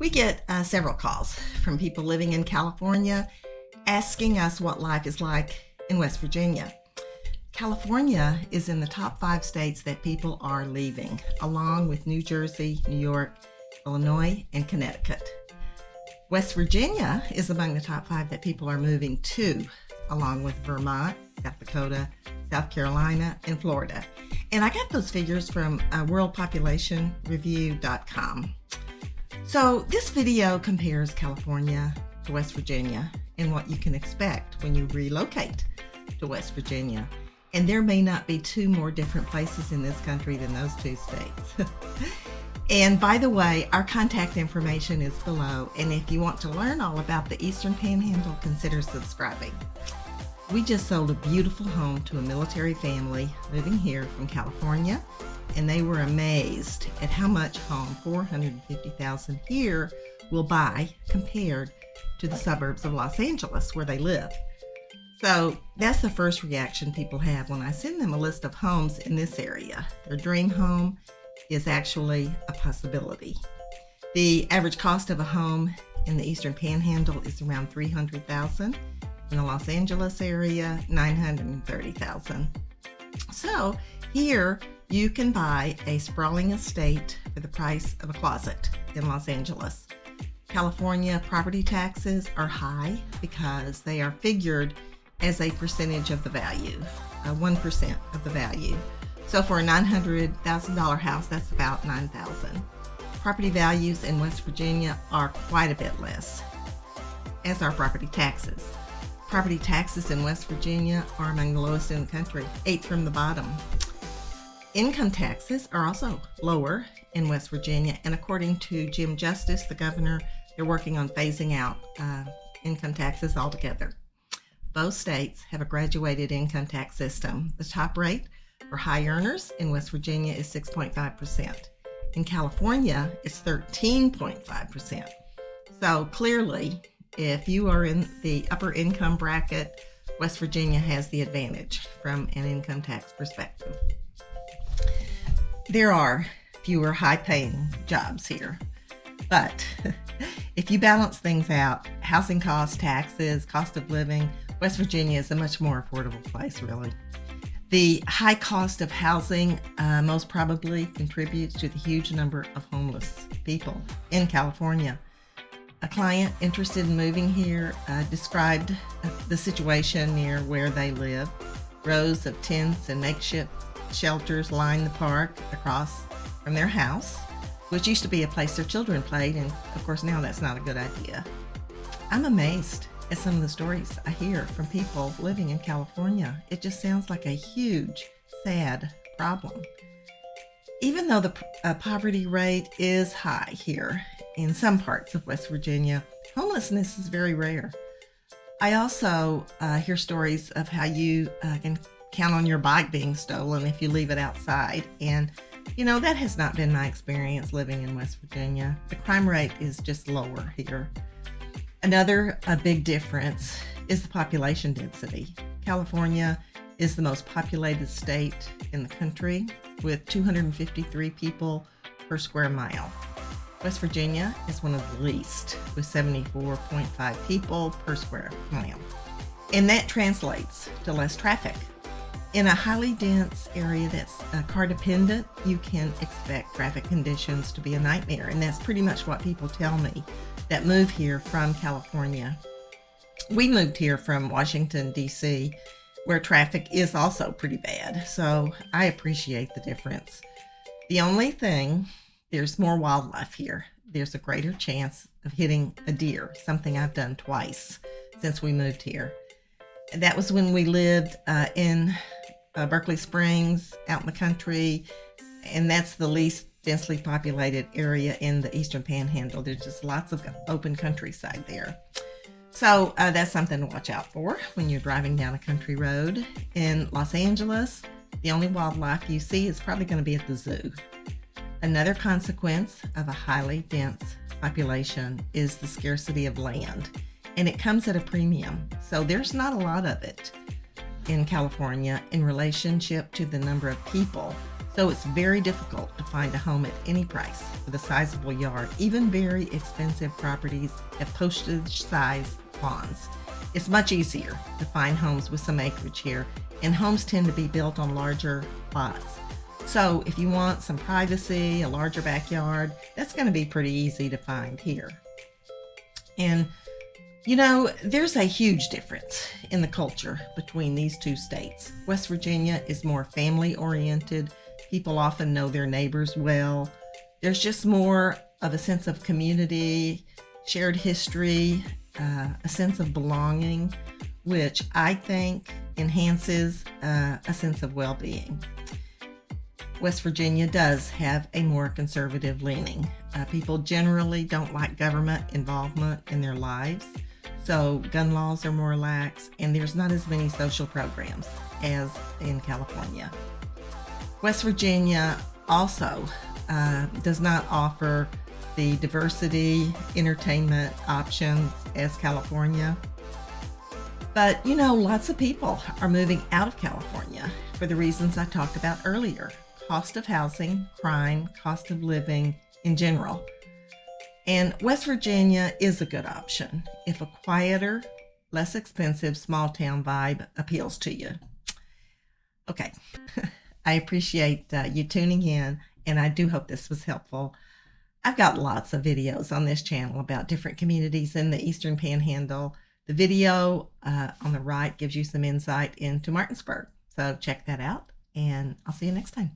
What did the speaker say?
We get several calls from people living in California asking us what life is like in West Virginia. California is in the top 5 states that people are leaving, along with New Jersey, New York, Illinois, and Connecticut. West Virginia is among the top 5 that people are moving to, along with Vermont, South Dakota, South Carolina, and Florida. And I got those figures from worldpopulationreview.com. So this video compares California to West Virginia and what you can expect when you relocate to West Virginia. And there may not be 2 more different places in this country than those 2 states. And by the way, our contact information is below. And if you want to learn all about the Eastern Panhandle, consider subscribing. We just sold a beautiful home to a military family living here from California, and they were amazed at how much home $450,000 here will buy compared to the suburbs of Los Angeles where they live. So that's the first reaction people have when I send them a list of homes in this area. Their dream home is actually a possibility. The average cost of a home in the Eastern Panhandle is around $300,000. In the Los Angeles area, $930,000. So here you can buy a sprawling estate for the price of a closet in Los Angeles. California property taxes are high because they are figured as a percentage of the value, 1% of the value. So for a $900,000 house, that's about $9,000. Property values in West Virginia are quite a bit less, as are property taxes. Property taxes in West Virginia are among the lowest in the country, 8th from the bottom. Income taxes are also lower in West Virginia, and according to Jim Justice, the governor, they're working on phasing out income taxes altogether. Both states have a graduated income tax system. The top rate for high earners in West Virginia is 6.5%. In California, it's 13.5%. So clearly, if you are in the upper income bracket, West Virginia has the advantage from an income tax perspective. There are fewer high-paying jobs here, but if you balance things out, housing costs, taxes, cost of living, West Virginia is a much more affordable place, really. The high cost of housing most probably contributes to the huge number of homeless people in California. A client interested in moving here described the situation near where they live. Rows of tents and makeshift shelters line the park across from their house, which used to be a place their children played, and of course now that's not a good idea. I'm amazed at some of the stories I hear from people living in California. It just sounds like a huge, sad problem. Even though the poverty rate is high here in some parts of West Virginia, homelessness is very rare. I also hear stories of how you can count on your bike being stolen if you leave it outside. And, you know, that has not been my experience living in West Virginia. The crime rate is just lower here. Another big difference is the population density. California is the most populated state in the country with 253 people per square mile. West Virginia is one of the least with 74.5 people per square mile. And that translates to less traffic. In a highly dense area that's car dependent, you can expect traffic conditions to be a nightmare. And that's pretty much what people tell me that move here from California. We moved here from Washington, D.C., where traffic is also pretty bad. So I appreciate the difference. The only thing, there's more wildlife here. There's a greater chance of hitting a deer, something I've done twice since we moved here. That was when we lived in Berkeley Springs, out in the country, and that's the least densely populated area in the Eastern Panhandle. There's just lots of open countryside there. So that's something to watch out for when you're driving down a country road. In Los Angeles, the only wildlife you see is probably going to be at the zoo. Another consequence of a highly dense population is the scarcity of land, and it comes at a premium. So there's not a lot of it in California in relationship to the number of people. So it's very difficult to find a home at any price with a sizable yard. Even very expensive properties have postage-sized lawns. It's much easier to find homes with some acreage here, and homes tend to be built on larger lots. So if you want some privacy, a larger backyard, that's going to be pretty easy to find here. And you know, there's a huge difference in the culture between these two states. West Virginia is more family-oriented. People often know their neighbors well. There's just more of a sense of community, shared history, a sense of belonging, which I think enhances a sense of well-being. West Virginia does have a more conservative leaning. People generally don't like government involvement in their lives. So gun laws are more lax, and there's not as many social programs as in California. West Virginia also does not offer the diversity entertainment options as California. But you know, lots of people are moving out of California for the reasons I talked about earlier: cost of housing, crime, cost of living in general. And West Virginia is a good option if a quieter, less expensive small town vibe appeals to you. Okay, I appreciate you tuning in, and I do hope this was helpful. I've got lots of videos on this channel about different communities in the Eastern Panhandle. The video on the right gives you some insight into Martinsburg. So check that out, and I'll see you next time.